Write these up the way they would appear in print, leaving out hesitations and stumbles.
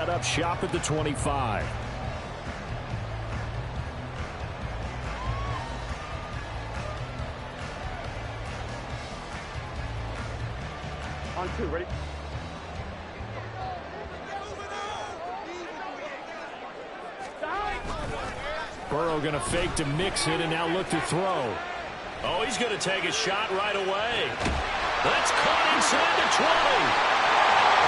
set up shop at the 25. On 2, ready? Burrow going to fake to mix it and now look to throw. Oh, he's going to take a shot right away. That's caught inside the 20.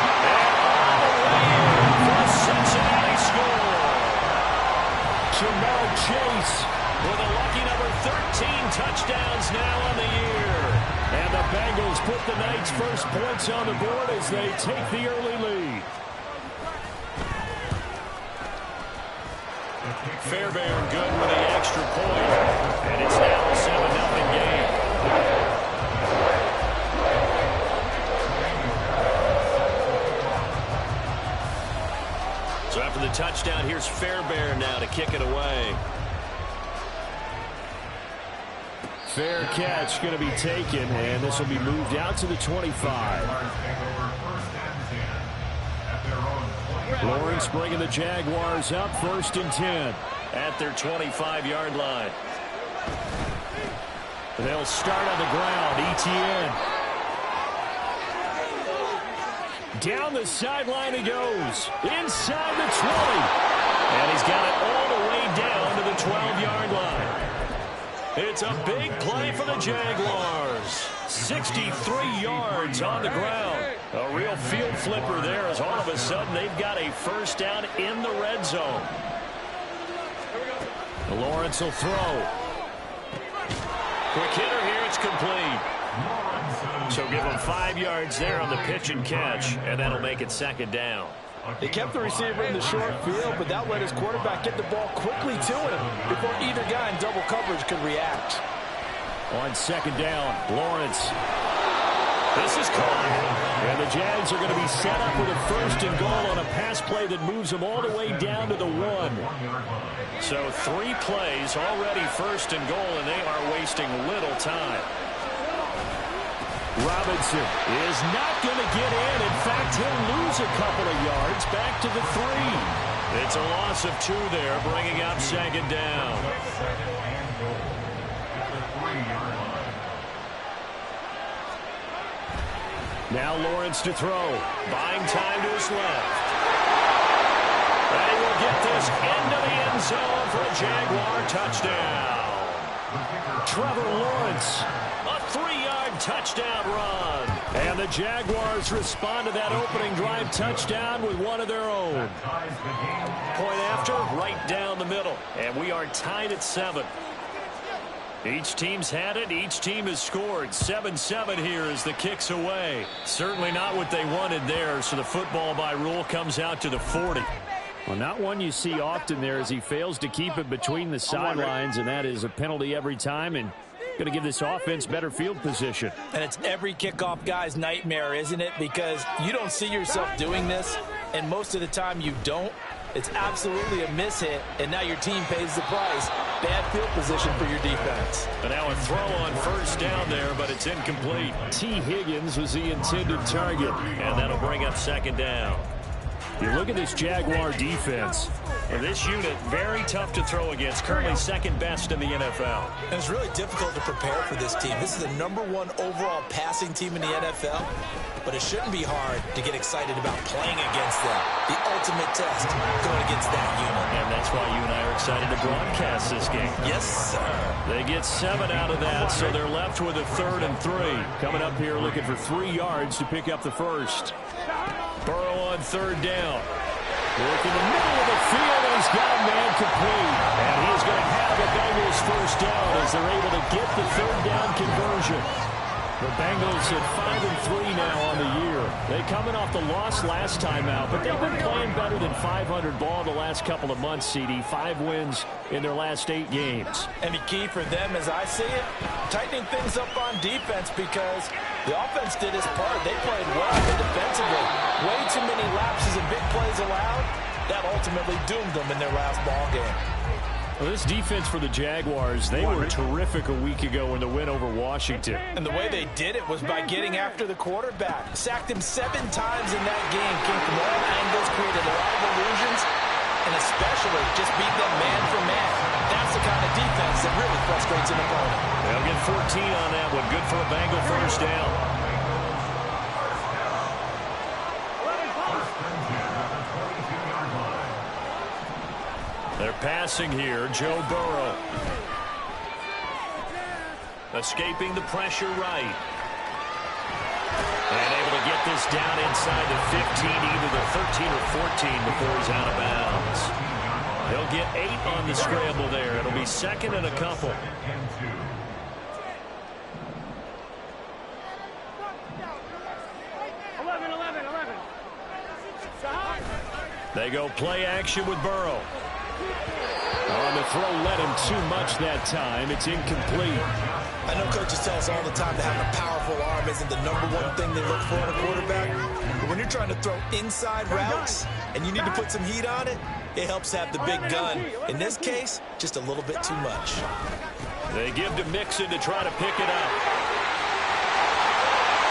And all the way in for a Cincinnati score. Jamar Chase with a lucky number 13 touchdowns now on the year. And the Bengals put the Knights' first points on the board as they take the early lead. Fairbairn good with the extra point. And it's now a 7-0 game. So after the touchdown, here's Fairbairn now to kick it away. Fair catch going to be taken, and this will be moved out to the 25. Lawrence bringing the Jaguars up 1st and 10 at their 25-yard line. They'll start on the ground. Etienne. Down the sideline he goes. Inside the 20. And he's got it all the way down to the 12-yard line. It's a big play for the Jaguars. 63 yards on the ground. A real field flipper there as all of a sudden they've got a first down in the red zone. Lawrence will throw. Quick hitter here, it's complete. So give him 5 yards there on the pitch and catch, and that'll make it 2nd down. They kept the receiver in the short field, but that let his quarterback get the ball quickly to him before either guy in double coverage could react. On 2nd down, Lawrence. This is caught. And the Jags are going to be set up with a 1st and goal on a pass play that moves them all the way down to the 1. So 3 plays already 1st and goal, and they are wasting little time. Robinson is not going to get in. In fact, he'll lose a couple of yards back to the 3. It's a loss of 2 there, bringing up 2nd down. Now Lawrence to throw. Buying time to his left. And he will get this into the end zone for a Jaguar touchdown. Trevor Lawrence, a 3-yard touchdown run. And the Jaguars respond to that opening drive touchdown with one of their own. Point after, right down the middle. And we are tied at 7. Each team's had it. Each team has scored. 7-7 here as the kick's away. Certainly not what they wanted there, so the football by rule comes out to the 40. Well, not one you see often there as he fails to keep it between the sidelines, and that is a penalty every time and going to give this offense better field position. And it's every kickoff guy's nightmare, isn't it? Because you don't see yourself doing this, and most of the time you don't. It's absolutely a mishit, and now your team pays the price. Bad field position for your defense. And now a throw on 1st down there, but it's incomplete. T. Higgins was the intended target, and that'll bring up 2nd down. You look at this Jaguar defense. And this unit, very tough to throw against, currently 2nd best in the NFL. And it's really difficult to prepare for this team. This is the #1 overall passing team in the NFL, but it shouldn't be hard to get excited about playing against them. The ultimate test going against that unit. And that's why you and I are excited to broadcast this game. Yes, sir. They get 7 out of that, so they're left with a 3rd and 3. Coming up here looking for 3 yards to pick up the 1st. Burrow on 3rd down. Work in the middle of the field, and he's got a man complete. And he is going to have the Bengals 1st down as they're able to get the 3rd down conversion. The Bengals at 5-3 now on the year. They coming off the loss last time out, but they've been playing better than 500 ball the last couple of months, CD. 5 wins in their last 8 games. And the key for them, as I see it, tightening things up on defense because the offense did its part. They played well, but defensively, way too many lapses and big plays allowed. That ultimately doomed them in their last ball game. Well, this defense for the Jaguars, they were terrific a week ago in the win over Washington. And the way they did it was by getting after the quarterback. Sacked him 7 times in that game. Came from all angles, created a lot of especially just beat them man for man. That's the kind of defense that really frustrates an opponent. They'll get 14 on that one. Good for a Bengal first down. They're passing here. Joe Burrow. Escaping the pressure right. And able to get this down inside the 15, either the 13 or 14 before he's out of bounds. He'll get 8 on the scramble there. It'll be second and a couple. They go play action with Burrow. On the throw, led him too much that time. It's incomplete. I know coaches tell us all the time that having a powerful arm isn't the #1 thing they look for in a quarterback. But when you're trying to throw inside routes and you need to put some heat on it, it helps have the big gun. In this case, just a little bit too much. They give to Mixon to try to pick it up.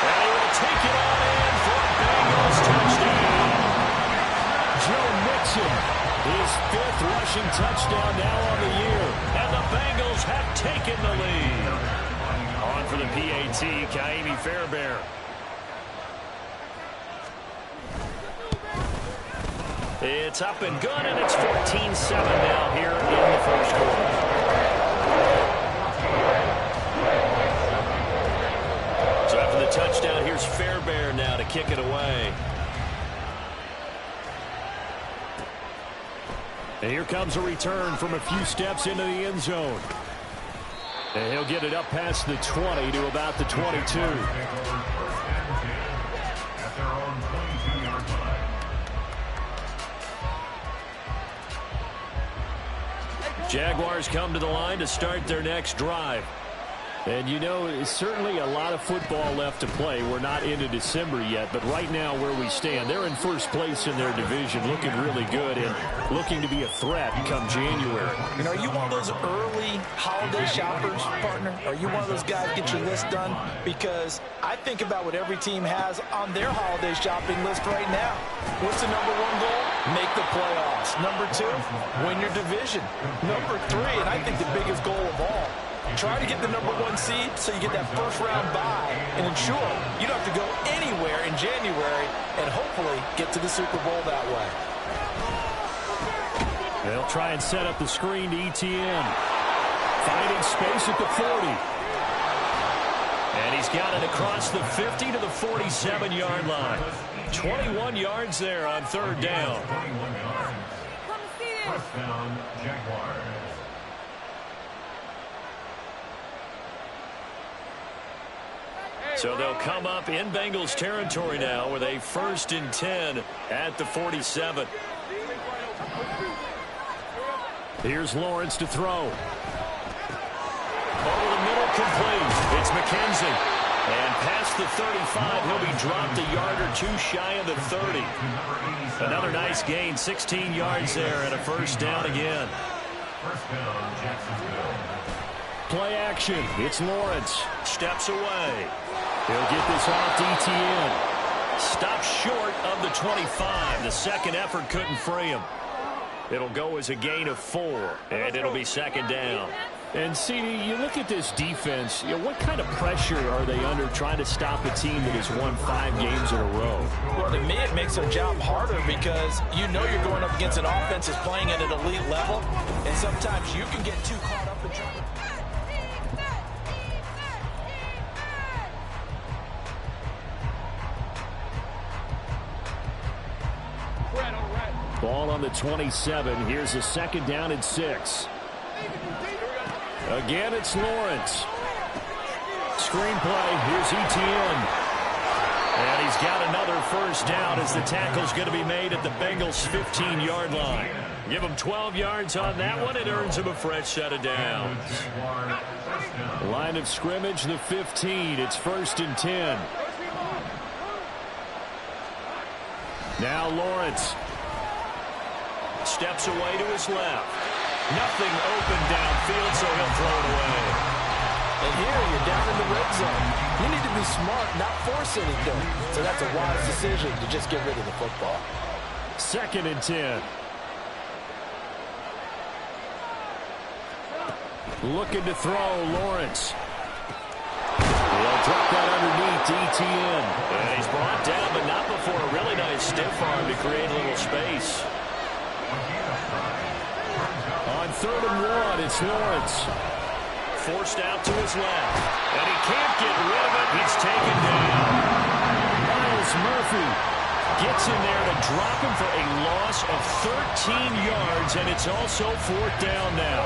And he will take it on in for a Bengals touchdown. Joe Mixon, his 5th rushing touchdown now on the year. And the Bengals have taken the lead. On for the PAT, Kaimi Fairbairn. It's up and good, and it's 14-7 now here in the first quarter. So after the touchdown, here's Fairbairn now to kick it away. And here comes a return from a few steps into the end zone. And he'll get it up past the 20 to about the 22. Jaguars come to the line to start their next drive. And you know, it's certainly a lot of football left to play. We're not into December yet, but right now where we stand, they're in first place in their division, looking really good and looking to be a threat come January. And are you one of those early holiday shoppers, partner? Are you one of those guys get your list done? Because I think about what every team has on their holiday shopping list right now. What's the #1 goal? Make the playoffs. #2, win your division. #3, and I think the biggest goal of all, try to get the #1 seed so you get that first-round bye and ensure you don't have to go anywhere in January and hopefully get to the Super Bowl that way. They'll try and set up the screen to ETN. Finding space at the 40. And he's got it across the 50 to the 47-yard line. 21 yards there on 3rd down. First down, Jaguars. So they'll come up in Bengals territory now with a 1st and 10 at the 47. Here's Lawrence to throw. Over the middle, complete. It's McKenzie. And past the 35, he'll be dropped a yard or 2 shy of the 30. Another nice gain, 16 yards there and a 1st down again. First down, Jacksonville. Play action. It's Lawrence. Steps away. He'll get this off to ETN. Stops short of the 25. The second effort couldn't free him. It'll go as a gain of 4, and it'll be 2nd down. And, CD, you look at this defense, you know, what kind of pressure are they under trying to stop a team that has won 5 games in a row? Well, to me, it makes their job harder because you know you're going up against an offense that's playing at an elite level, and sometimes you can get too caught up in trying to... Ball on the 27. Here's a 2nd down and 6. Again, it's Lawrence. Screenplay. Here's ETN. And he's got another 1st down as the tackle's going to be made at the Bengals' 15-yard line. Give him 12 yards on that one. It earns him a fresh set of downs. Line of scrimmage, the 15. It's 1st and 10. Now Lawrence. Steps away to his left. Nothing open downfield, so he'll throw it away. And here you're down in the red zone. You need to be smart, not force anything. So that's a wise decision to just get rid of the football. 2nd and 10. Looking to throw, Lawrence. He'll drop that underneath to ETN. And he's brought down, but not before a really nice stiff arm to create a little space. On 3rd and 1, it's Lawrence. Forced out to his left. And he can't get rid of it. He's taken down. Miles Murphy gets in there to drop him for a loss of 13 yards, and it's also 4th down now.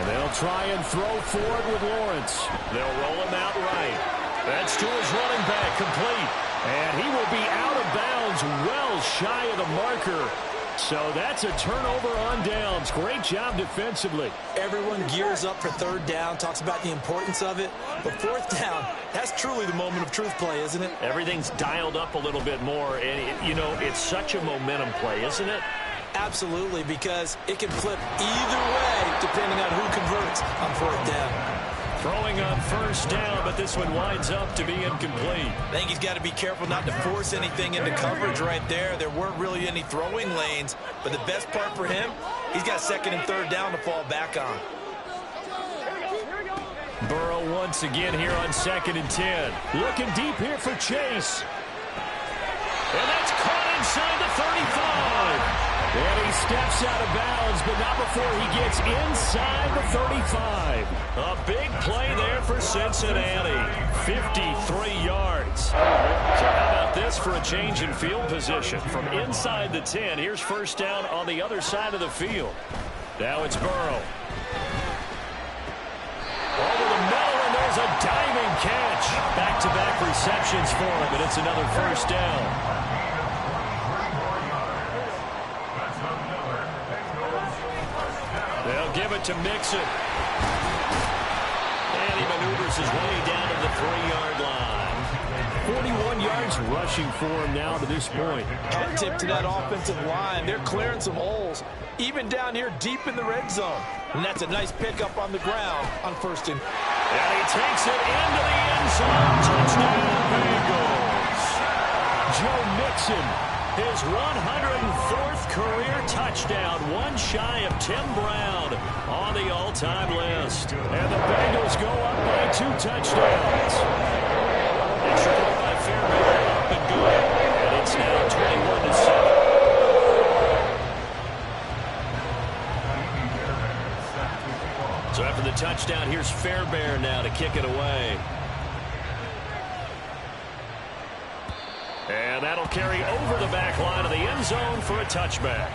They'll try and throw forward with Lawrence. They'll roll him out right. That's to his running back, complete. And he will be out of bounds, well shy of the marker. So that's a turnover on downs. Great job defensively. Everyone gears up for 3rd down, talks about the importance of it. But 4th down, that's truly the moment of truth play, isn't it? Everything's dialed up a little bit more. And, you know, it's such a momentum play, isn't it? Absolutely, because it can flip either way depending on who converts on 4th down. Throwing on 1st down, but this one winds up to be incomplete. I think he's got to be careful not to force anything into coverage right there. There weren't really any throwing lanes, but the best part for him, he's got 2nd and 3rd down to fall back on. Burrow once again here on 2nd and 10. Looking deep here for Chase. And that's caught inside the 35. And he steps out of bounds, but not before he gets inside the 35. A big play there for Cincinnati. 53 yards. So how about this for a change in field position? From inside the 10, here's 1st down on the other side of the field. Now it's Burrow. Over the middle, and there's a diving catch. Back-to-back receptions for him, and it's another 1st down. They'll give it to Mixon. And he maneuvers his way down to the 3-yard line. 41 yards rushing for him now to this point. Head tip to that offensive line. They're clearing some holes, even down here deep in the red zone. And that's a nice pickup on the ground on 1st and... And he takes it into the end zone. Touchdown, Bengals. Joe Mixon. His 104th career touchdown, one shy of Tim Brown on the all-time list. And the Bengals go up by 2 touchdowns. Extra point by Fairbairn, up and good. And it's now 21-7. So after the touchdown, here's Fairbairn now to kick it away. And that'll carry over the back line of the end zone for a touchback.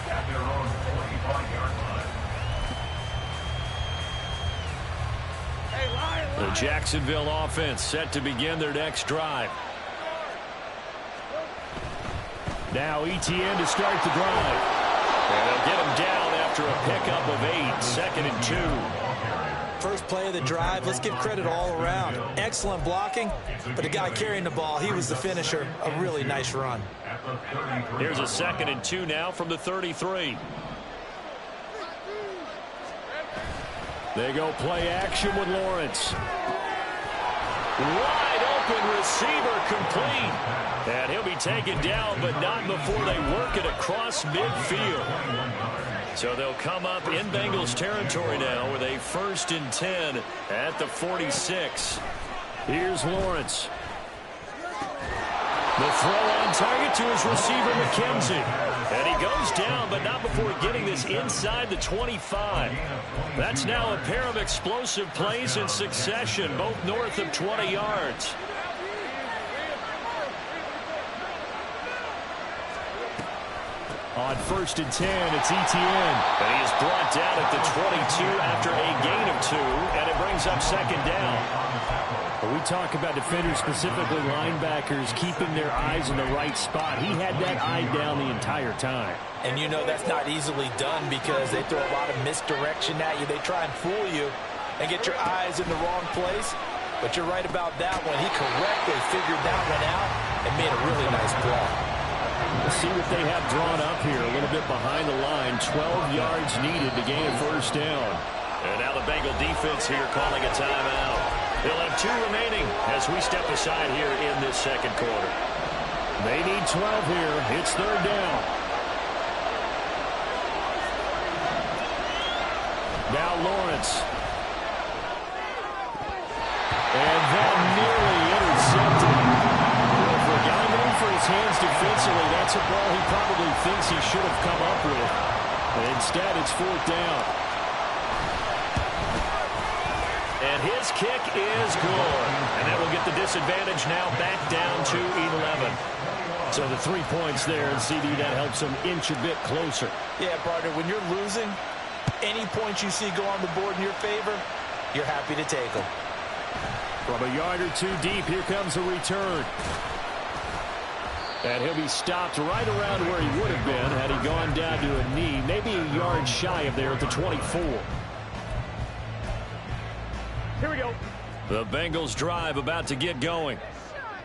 The Jacksonville offense set to begin their next drive. Now ETN to start the drive. And they'll get him down after a pickup of 8, 2nd and 2. First play of the drive, let's give credit all around. Excellent blocking, but the guy carrying the ball, he was the finisher. A really nice run. Here's a 2nd and 2 now from the 33. They go play action with Lawrence. Wide open receiver complete. And he'll be taken down, but not before they work it across midfield. So they'll come up in Bengals territory now with a 1st and 10 at the 46. Here's Lawrence. The throw on target to his receiver, McKenzie. And he goes down, but not before getting this inside the 25. That's now a pair of explosive plays in succession, both north of 20 yards. On 1st and 10, it's ETN. And he is brought down at the 22 after a gain of 2, and it brings up 2nd down. When we talk about defenders, specifically linebackers, keeping their eyes in the right spot, he had that eye down the entire time. And you know that's not easily done because they throw a lot of misdirection at you. They try and fool you. and get your eyes in the wrong place. But you're right about that one. He correctly figured that one out and made a really nice play. Let's see what they have drawn up here. A little bit behind the line. 12 yards needed to gain a first down. And now the Bengal defense here calling a timeout. They'll have 2 remaining as we step aside here in this second quarter. They need 12 here. It's third down. Now Lawrence. And that nearly intercepted. Well, for a guy known for his hands defensively, that's a ball he probably thinks he should have come up with. But instead, it's fourth down. And his kick is good. And that will get the disadvantage now back down to 11. So the 3 points there, and CD, that helps them inch a bit closer. Yeah, partner, when you're losing, any points you see go on the board in your favor, you're happy to take them. From a yard or 2 deep, here comes a return. And he'll be stopped right around where he would have been had he gone down to a knee, maybe a yard shy of there at the 24. Here we go. The Bengals drive about to get going.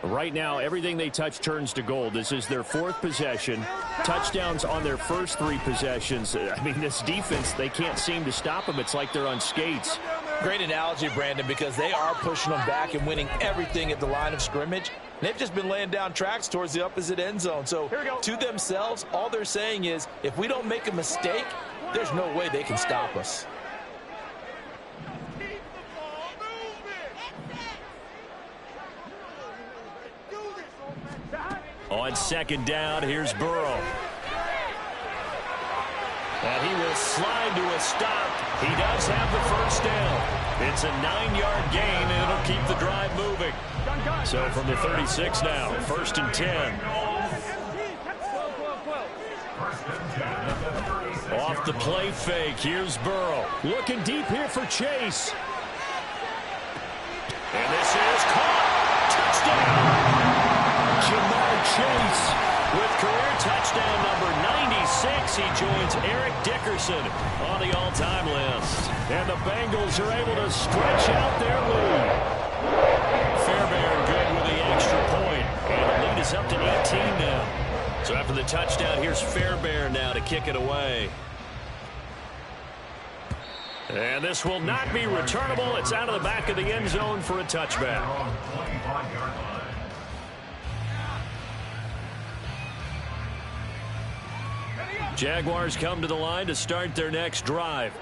Right now, everything they touch turns to gold. This is their 4th possession. Touchdowns on their first 3 possessions. I mean, this defense, they can't seem to stop them. It's like they're on skates. Great analogy, Brandon, because they are pushing them back and winning everything at the line of scrimmage. They've just been laying down tracks towards the opposite end zone. So to themselves, all they're saying is, if we don't make a mistake, there's no way they can stop us. On second down, here's Burrow. And he will slide to a stop. He does have the first down. It's a 9-yard gain, and it'll keep the drive moving. So from the 36 now, 1st and 10. Off the play fake, here's Burrow. Looking deep here for Chase. And this is caught. Touchdown. Jamar Chase with career touchdown number 96. He joins Eric Dickerson on the all-time list. And the Bengals are able to stretch out their lead. Fairbairn good with the extra point. And the lead is up to 18 now. So after the touchdown, here's Fairbairn now to kick it away. And this will not be returnable. It's out of the back of the end zone for a touchback. Jaguars come to the line to start their next drive.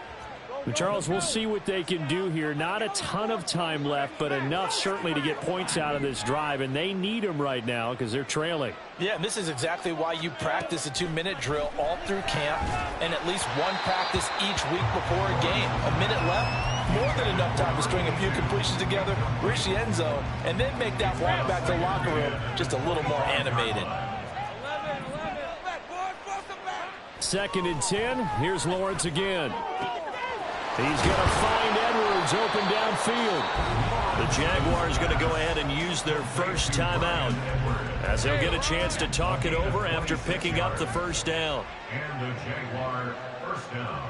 Charles, we'll see what they can do here. Not a ton of time left, but enough certainly to get points out of this drive, and they need them right now because they're trailing. Yeah, and this is exactly why you practice a 2-minute drill all through camp and at least one practice each week before a game. A minute left, more than enough time to string a few completions together, reach the end zone, and then make that walk back to the locker room just a little more animated. 2nd and 10. Here's Lawrence again. He's going to find Edwards open downfield. The Jaguars going to go ahead and use their first timeout as they'll get a chance to talk it over after picking up the first down. And the Jaguar first down.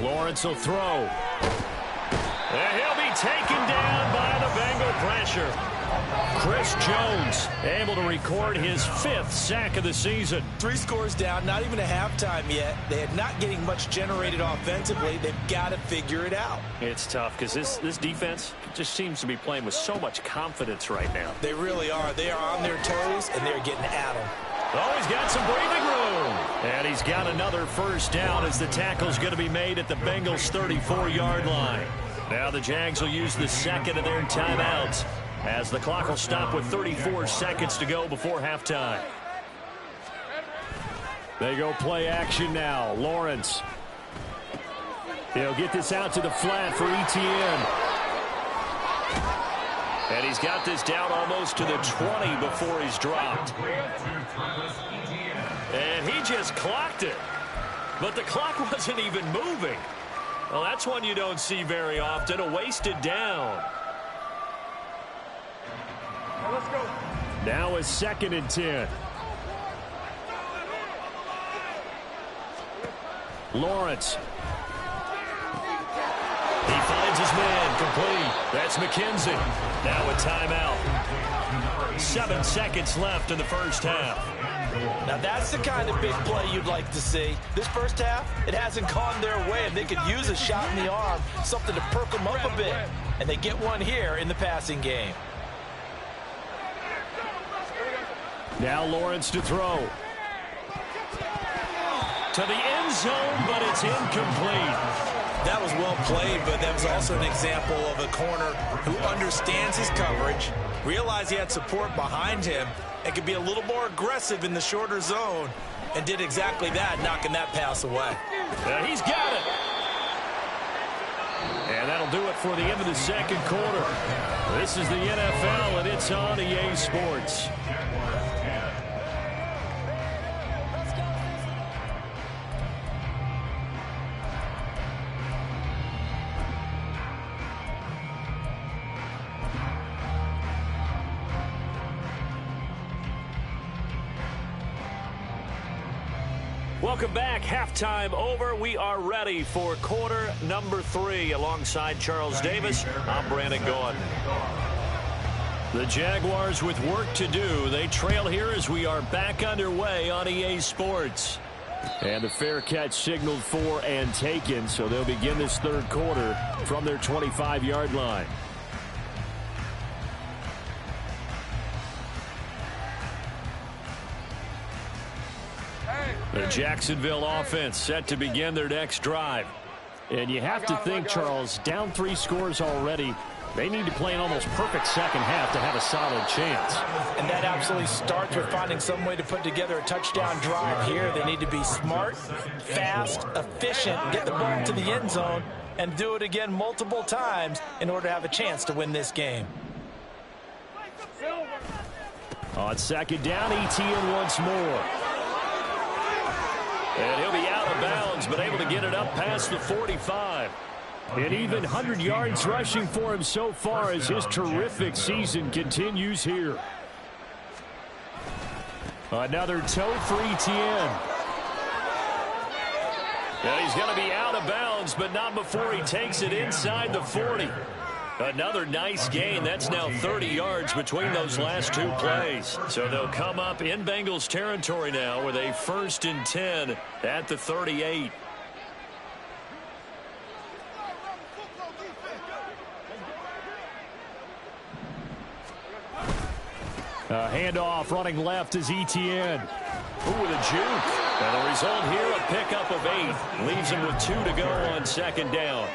Lawrence will throw. And he'll be taken down by the Bengal pressure. Chris Jones able to record his 5th sack of the season. 3 scores down, not even a halftime yet. They are not getting much generated offensively. They've got to figure it out. It's tough because this defense just seems to be playing with so much confidence right now. They really are. They are on their toes, and they're getting at them. Oh, he's got some breathing room. And he's got another first down as the tackle's going to be made at the Bengals' 34-yard line. Now the Jags will use the 2nd of their timeouts, as the clock will stop with 34 seconds to go before halftime. They go play action now. Lawrence. He'll get this out to the flat for Etienne. And he's got this down almost to the 20 before he's dropped. And he just clocked it. But the clock wasn't even moving. Well, that's one you don't see very often, a wasted down. Let's go. Now a 2nd and 10. Lawrence. He finds his man, complete. That's McKenzie. Now a timeout. 7 seconds left in the first half. Now that's the kind of big play you'd like to see. This first half, it hasn't gone their way, and they could use a shot in the arm, something to perk them up a bit. And they get one here in the passing game. Now Lawrence to throw. To the end zone, but it's incomplete. That was well played, but that was also an example of a corner who understands his coverage, realized he had support behind him, and could be a little more aggressive in the shorter zone, and did exactly that, knocking that pass away. He's got it. And that'll do it for the end of the second quarter. This is the NFL, and it's on EA Sports. Welcome back. Halftime over. We are ready for quarter number 3. Alongside Charles Davis, I'm Brandon Gaudin. The Jaguars with work to do. They trail here as we are back underway on EA Sports. And the fair catch signaled for and taken, so they'll begin this third quarter from their 25-yard line. The Jacksonville offense set to begin their next drive. And you have to think, Charles, down 3 scores already. They need to play an almost perfect second half to have a solid chance. And that absolutely starts with finding some way to put together a touchdown drive here. They need to be smart, fast, efficient, get the ball to the end zone, and do it again multiple times in order to have a chance to win this game. On second down, Etienne once more. And he'll be out of bounds, but able to get it up past the 45. And even 100 yards rushing for him so far as his terrific season continues here. Another toe for Etienne. And he's going to be out of bounds, but not before he takes it inside the 40. Another nice gain. That's now 30 yards between those last 2 plays. So they'll come up in Bengals territory now with a 1st and 10 at the 38. A handoff running left is Etienne. Ooh, with a juke. And the result here, a pickup of 8. Leaves him with 2 to go on second down.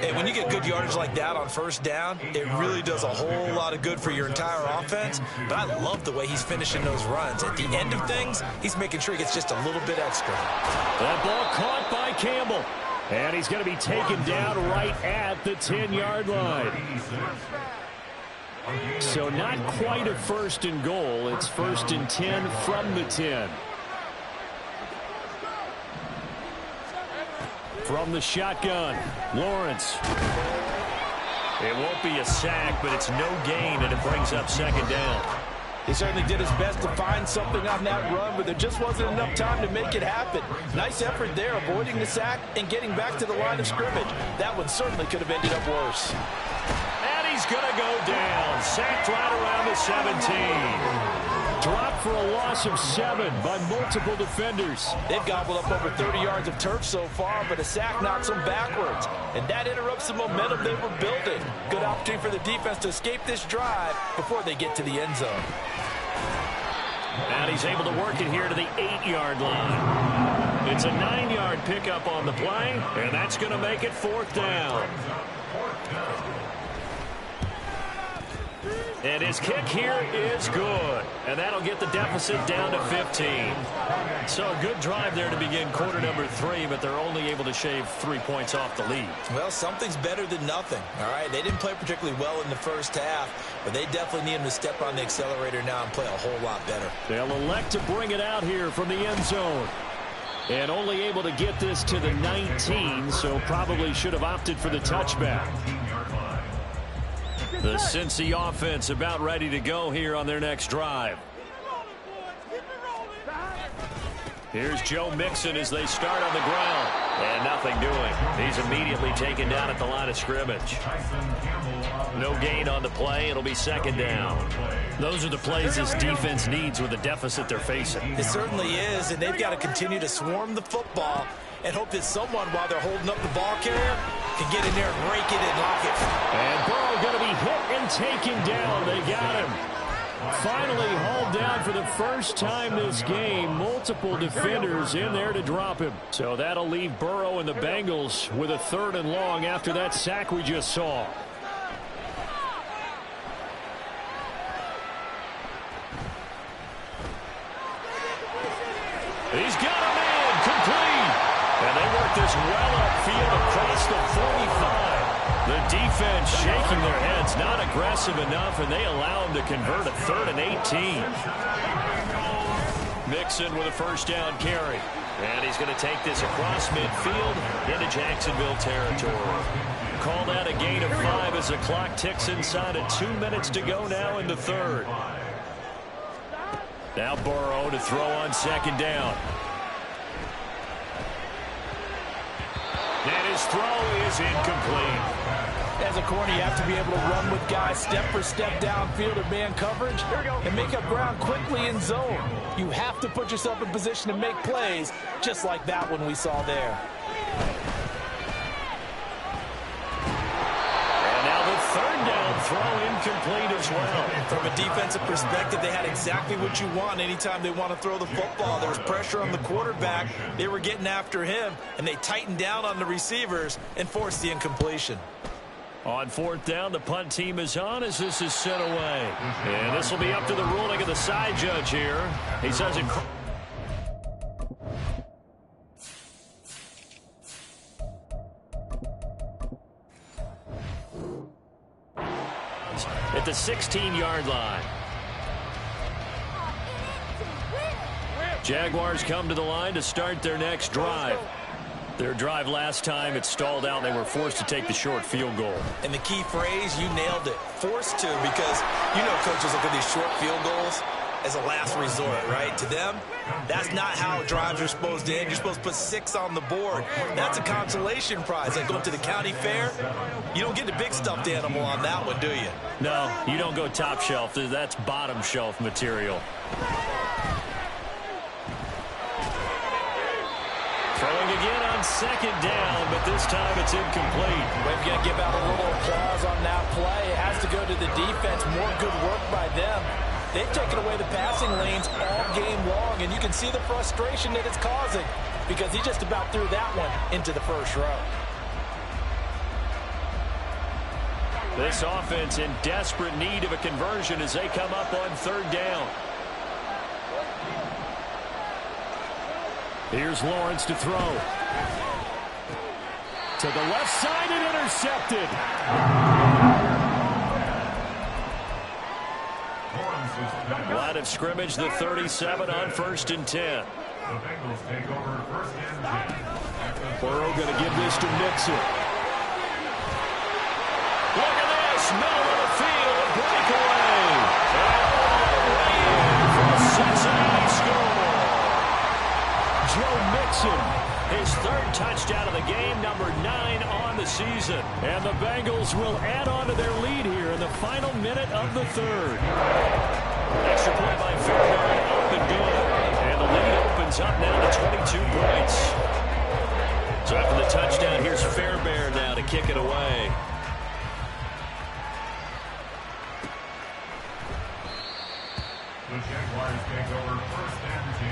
And when you get good yardage like that on first down, it really does a whole lot of good for your entire offense. But I love the way he's finishing those runs. At the end of things, he's making sure he gets just a little bit extra. That ball caught by Campbell. And he's going to be taken down right at the 10-yard line. So not quite a 1st and goal. It's 1st and 10 from the 10. From the shotgun, Lawrence. It won't be a sack, but it's no gain, and it brings up second down. He certainly did his best to find something on that run, but there just wasn't enough time to make it happen. Nice effort there, avoiding the sack and getting back to the line of scrimmage. That one certainly could have ended up worse. And he's going to go down. Sacked right around the 17. Dropped for a loss of 7 by multiple defenders. They've gobbled up over 30 yards of turf so far, but a sack knocks them backwards. And that interrupts the momentum they were building. Good opportunity for the defense to escape this drive before they get to the end zone. And he's able to work it here to the 8-yard line. It's a 9-yard pickup on the play, and that's going to make it 4th down. And his kick here is good. And that'll get the deficit down to 15. So a good drive there to begin quarter number 3, but they're only able to shave 3 points off the lead. Well, something's better than nothing. All right, they didn't play particularly well in the first half, but they definitely need him to step on the accelerator now and play a whole lot better. They'll elect to bring it out here from the end zone. And only able to get this to the 19, so probably should have opted for the touchback. The Cincy offense about ready to go here on their next drive. Here's Joe Mixon as they start on the ground. And nothing doing. He's immediately taken down at the line of scrimmage. No gain on the play. It'll be second down. Those are the plays this defense needs with the deficit they're facing. It certainly is, and they've got to continue to swarm the football and hope that someone, while they're holding up the ball carrier, can get in there and rake it and lock it. And Burrow going to be hit and taken down. They got him. Finally hauled down for the first time this game. Multiple defenders in there to drop him. So that'll leave Burrow and the Bengals with a 3rd and long after that sack we just saw. He's got him in, complete. And they work this well upfield across the 45. The defense shaking their heads, not aggressive enough, and they allow him to convert a 3rd and 18. Mixon with a first down carry. And he's going to take this across midfield into Jacksonville territory. Called out a gain of 5 as the clock ticks inside of 2 minutes to go now in the 3rd. Now Burrow to throw on second down. And his throw is incomplete. As a corner, you have to be able to run with guys step for step downfield or man coverage and make up ground quickly in zone. You have to put yourself in position to make plays, just like that one we saw there. And now the 3rd down throw incomplete as well. From a defensive perspective, they had exactly what you want anytime they want to throw the football. There was pressure on the quarterback. They were getting after him, and they tightened down on the receivers and forced the incompletion. On 4th down, the punt team is on as this is sent away. And this will be up to the ruling of the side judge here. He says it. At the 16-yard line. Jaguars come to the line to start their next drive. Their drive last time, it stalled out. They were forced to take the short field goal. And the key phrase, you nailed it. Forced to, because you know coaches look at these short field goals as a last resort, right? To them, that's not how drives are supposed to end. You're supposed to put 6 on the board. That's a consolation prize. Like going to the county fair, you don't get the big stuffed animal on that one, do you? No, you don't go top shelf. That's bottom shelf material. Throwing again on second down, but this time it's incomplete. We've got to give out a little applause on that play. It has to go to the defense. More good work by them. They've taken away the passing lanes all game long, and you can see the frustration that it's causing because he just about threw that one into the first row. This offense in desperate need of a conversion as they come up on 3rd down. Here's Lawrence to throw. To the left side and intercepted. Line of scrimmage, the 37 on 1st and 10. Burrow going to give this to Mixon. Look at this, middle of the field, a breakaway. And all the way in for a Cincinnati score. Joe Mixon, his 3rd touchdown of the game, number 9 on the season. And the Bengals will add on to their lead here in the final minute of the 3rd. Extra point by Fairbairn, up and good. And the lead opens up now to 22 points. So after the touchdown, here's Fairbairn now to kick it away. The Jaguars take over 1st and 10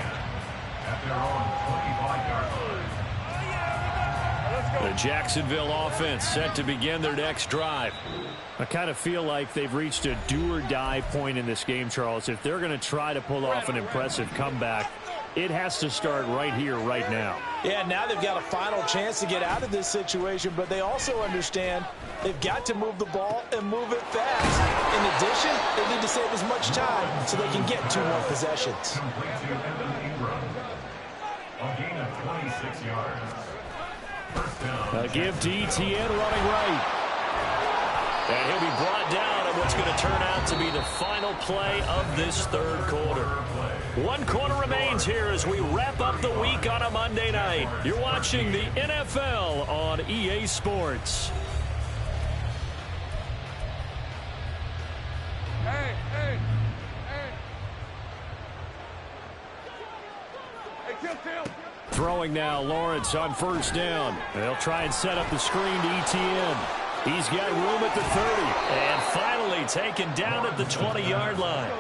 at their own 25-yard line. The Jacksonville offense set to begin their next drive. I kind of feel like they've reached a do-or-die point in this game, Charles. If they're going to try to pull off an impressive comeback, it has to start right here, right now. Yeah, now they've got a final chance to get out of this situation, but they also understand they've got to move the ball and move it fast. In addition, they need to save as much time so they can get 2 more possessions. Complete to Evan Ingram. A gain of 26 yards. First down. A give to Etienne running right. And he'll be brought down on what's going to turn out to be the final play of this 3rd quarter. 1 quarter remains here as we wrap up the week on a Monday night. You're watching the NFL on EA Sports. Hey. Throwing now, Lawrence on first down. They'll try and set up the screen to ETN. He's got room at the 30. And finally taken down at the 20-yard line.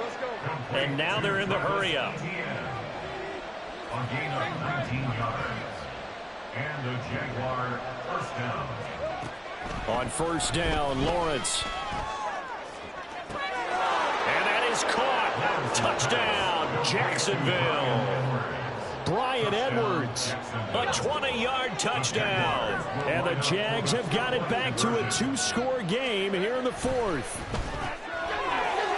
And now they're in the hurry-up. On gain of 19 yards. And the Jaguar first down. On first down, Lawrence. And that is caught. Touchdown, Jacksonville. Bryan Edwards, a 20-yard touchdown. And the Jags have got it back to a 2-score game here in the 4th.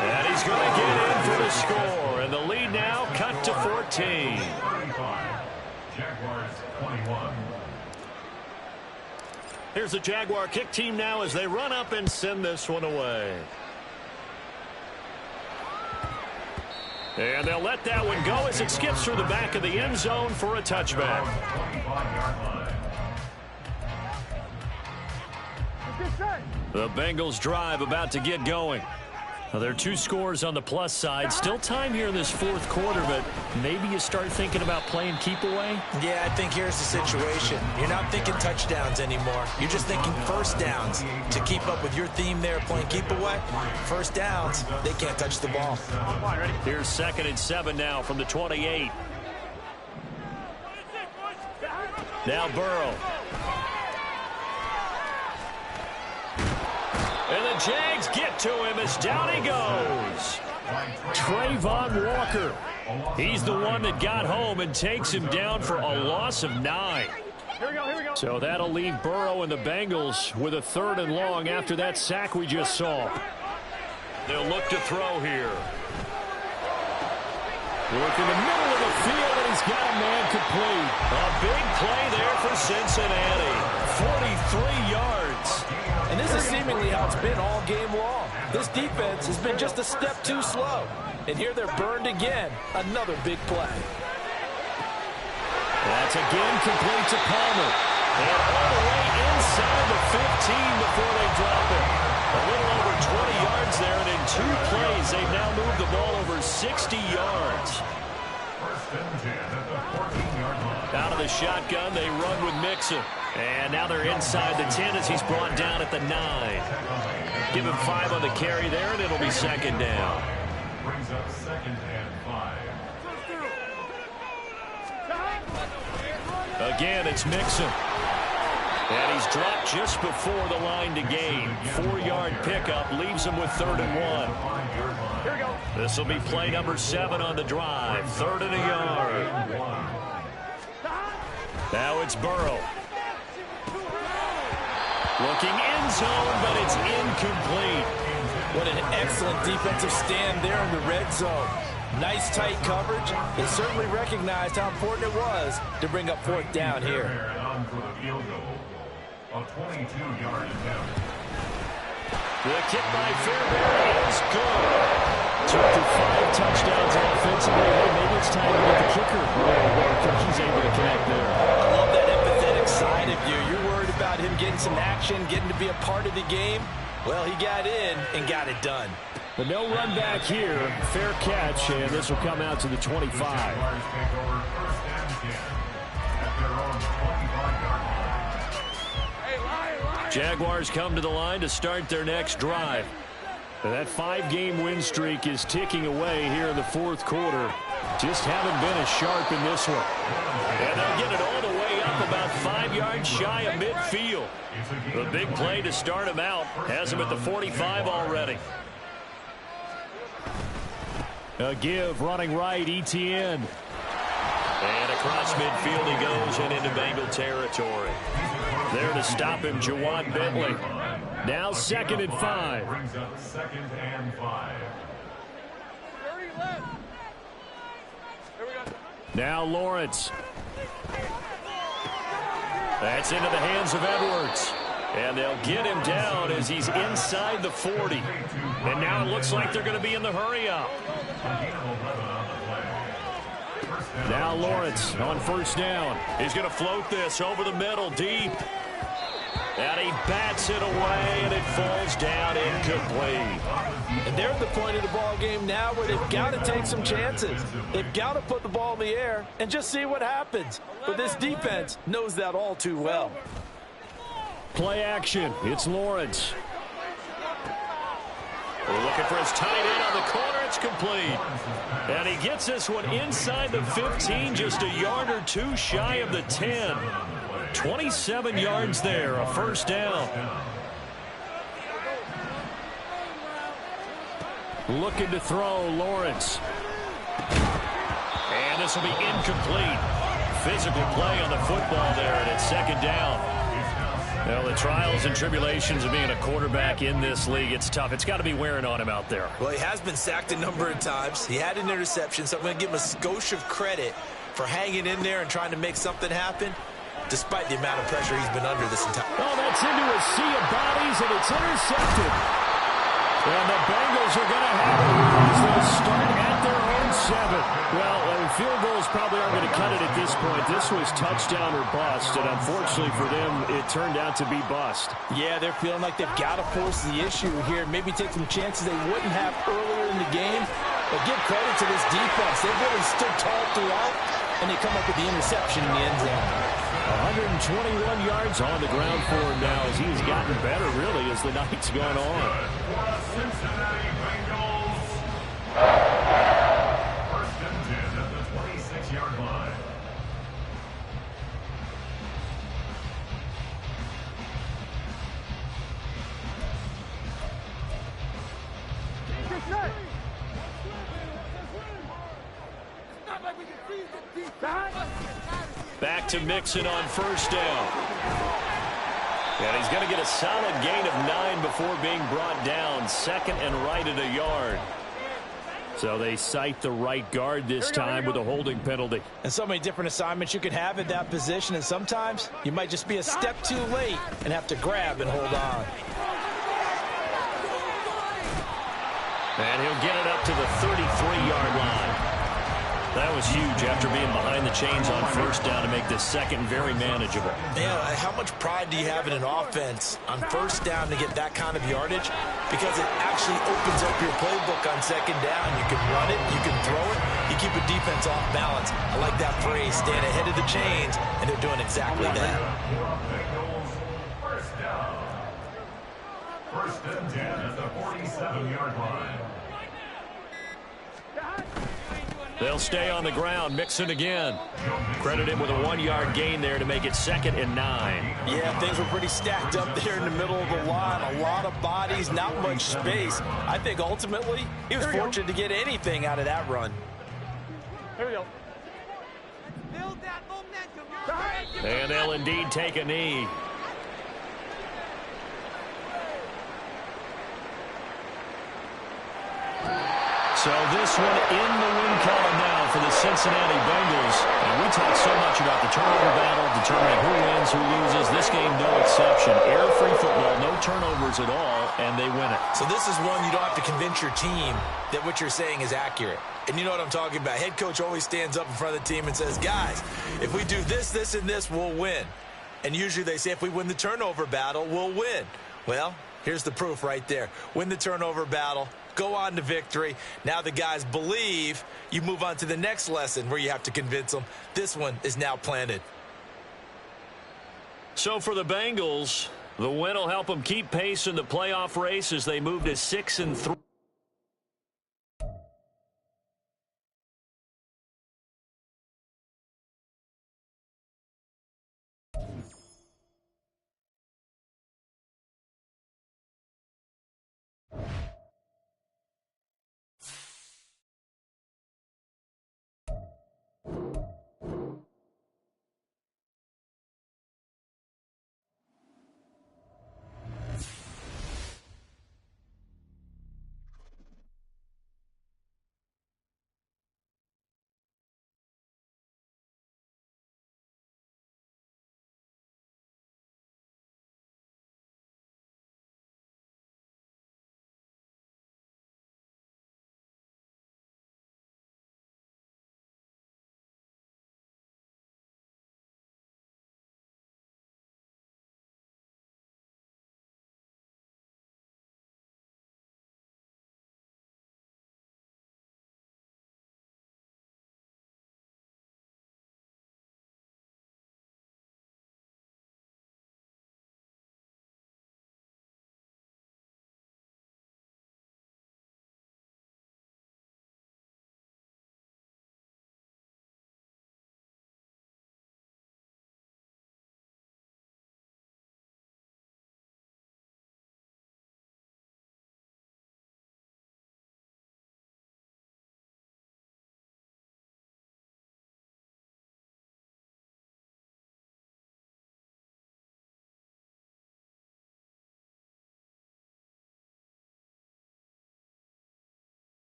And he's going to get in for the score. And the lead now cut to 14. Jaguars 21. Here's the Jaguar kick team now as they run up and send this one away. And they'll let that one go as it skips through the back of the end zone for a touchback. The Bengals drive about to get going. Now, there are 2 scores on the plus side. Still time here in this 4th quarter, but maybe you start thinking about playing keep away? Yeah, I think here's the situation. You're not thinking touchdowns anymore. You're just thinking first downs. To keep up with your theme there, playing keep away, first downs, they can't touch the ball. Here's 2nd and 7 now from the 28. Now Burrow. And the Jags get to him as down he goes. Trayvon Walker. He's the one that got home and takes him down for a loss of 9. Here we go. So that'll leave Burrow and the Bengals with a 3rd and long after that sack we just saw. They'll look to throw here. Work in the middle of the field, and he's got a man complete. A big play there for Cincinnati. 43 yards. And this is seemingly how it's been all game long. This defense has been just a step too slow. And here they're burned again. Another big play. That's again complete to Palmer. And all the way inside the 15 before they drop it. A little over 20 yards there, and in 2 plays, they've now moved the ball over 60 yards. First and 10 at the 14-yard line. Out of the shotgun, they run with Mixon. And now they're inside the 10 as he's brought down at the 9. Give him 5 on the carry there, and it'll be 2nd down. Brings up 2nd and 5. Again, it's Mixon. And he's dropped just before the line to gain. 4-yard pickup leaves him with 3rd and 1. Here we go. This will be play number 7 on the drive. 3rd and a yard. Now it's Burrow. Looking end zone, but it's incomplete. What an excellent defensive stand there in the red zone. Nice tight coverage. They certainly recognized how important it was to bring up 4th down here. On for the field goal. A 22-yard attempt. The kick by Fairbairn is good. 2 for 5 touchdowns offensively. Hey, maybe it's time to get the kicker. He's able to connect there. I love that empathetic side of you. You're worried about him getting some action, getting to be a part of the game. Well, he got in and got it done. But no run back here. Fair catch, and this will come out to the 25. Jaguars take over 1st and 10 at their own 25-yard line. Jaguars come to the line to start their next drive. And that 5-game win streak is ticking away here in the 4th quarter. Just haven't been as sharp in this one. And they'll get it all the way up about 5 yards shy of midfield. The big play to start him out has him at the 45 already. A give running right, ETN. And across midfield he goes and into Bengal territory. There to stop him, Jawan Bentley. Now 2nd and 5. Brings up 2nd and 5. Now Lawrence. That's into the hands of Edwards. And they'll get him down as he's inside the 40. And now it looks like they're going to be in the hurry-up. Now Lawrence on first down. He's going to float this over the middle, deep. And he bats it away, and it falls down incomplete. And they're at the point of the ball game now where they've got to take some chances. They've got to put the ball in the air and just see what happens. But this defense knows that all too well. Play action. It's Lawrence. We're looking for his tight end on the corner. It's complete. And he gets this one inside the 15, just a yard or two shy of the 10. 27 yards there, a first down. Looking to throw, Lawrence. And this will be incomplete. Physical play on the football there, and it's second down. Well, the trials and tribulations of being a quarterback in this league, it's tough. It's got to be wearing on him out there. Well, he has been sacked a number of times. He had an interception, so I'm going to give him a skosh of credit for hanging in there and trying to make something happen, despite the amount of pressure he's been under this entire... Oh, that's into a sea of bodies, and it's intercepted. And the Bengals are going to have it as they start at their own 7. Well, field goals probably aren't going to cut it at this point. This was touchdown or bust, and unfortunately for them, it turned out to be bust. Yeah, they're feeling like they've got to force the issue here. Maybe take some chances they wouldn't have earlier in the game. But give credit to this defense. They've really stood tall throughout, and they come up with the interception in the end zone. 121 yards on the ground for him now as he's gotten better, really, as the night's gone on. Cincinnati Bengals. First and 10 at the 26-yard line. Back to Mixon on first down. And he's going to get a solid gain of 9 before being brought down. Second and right at a yard. So they cite the right guard this time with a holding penalty. And so many different assignments you can have at that position, and sometimes you might just be a step too late and have to grab and hold on. And he'll get it up to the 33-yard line. That was huge after being behind the chains on first down to make this second very manageable. Yeah, how much pride do you have in an offense on first down to get that kind of yardage? Because it actually opens up your playbook on second down. You can run it, you can throw it, you keep a defense off balance. I like that phrase, staying ahead of the chains, and they're doing exactly that. First down. First and 10 at the 47-yard line. They'll stay on the ground. Mixon again. Credit him with a 1-yard gain there to make it second and 9. Yeah, things were pretty stacked up there in the middle of the line. A lot of bodies, not much space. I think ultimately he was fortunate to get anything out of that run. Here we go. Build that momentum. And they'll indeed take a knee. So this one in the win column now for the Cincinnati Bengals. And we talk so much about the turnover battle, determining who wins, who loses. This game, no exception. Error-free football, no turnovers at all, and they win it. So this is one you don't have to convince your team that what you're saying is accurate. And you know what I'm talking about. Head coach always stands up in front of the team and says, guys, if we do this, this, and this, we'll win. And usually they say if we win the turnover battle, we'll win. Well, here's the proof right there. Win the turnover battle. Go on to victory. Now the guys believe. You move on to the next lesson where you have to convince them. This one is now planted. So for the Bengals, the win will help them keep pace in the playoff race as they move to 6-3.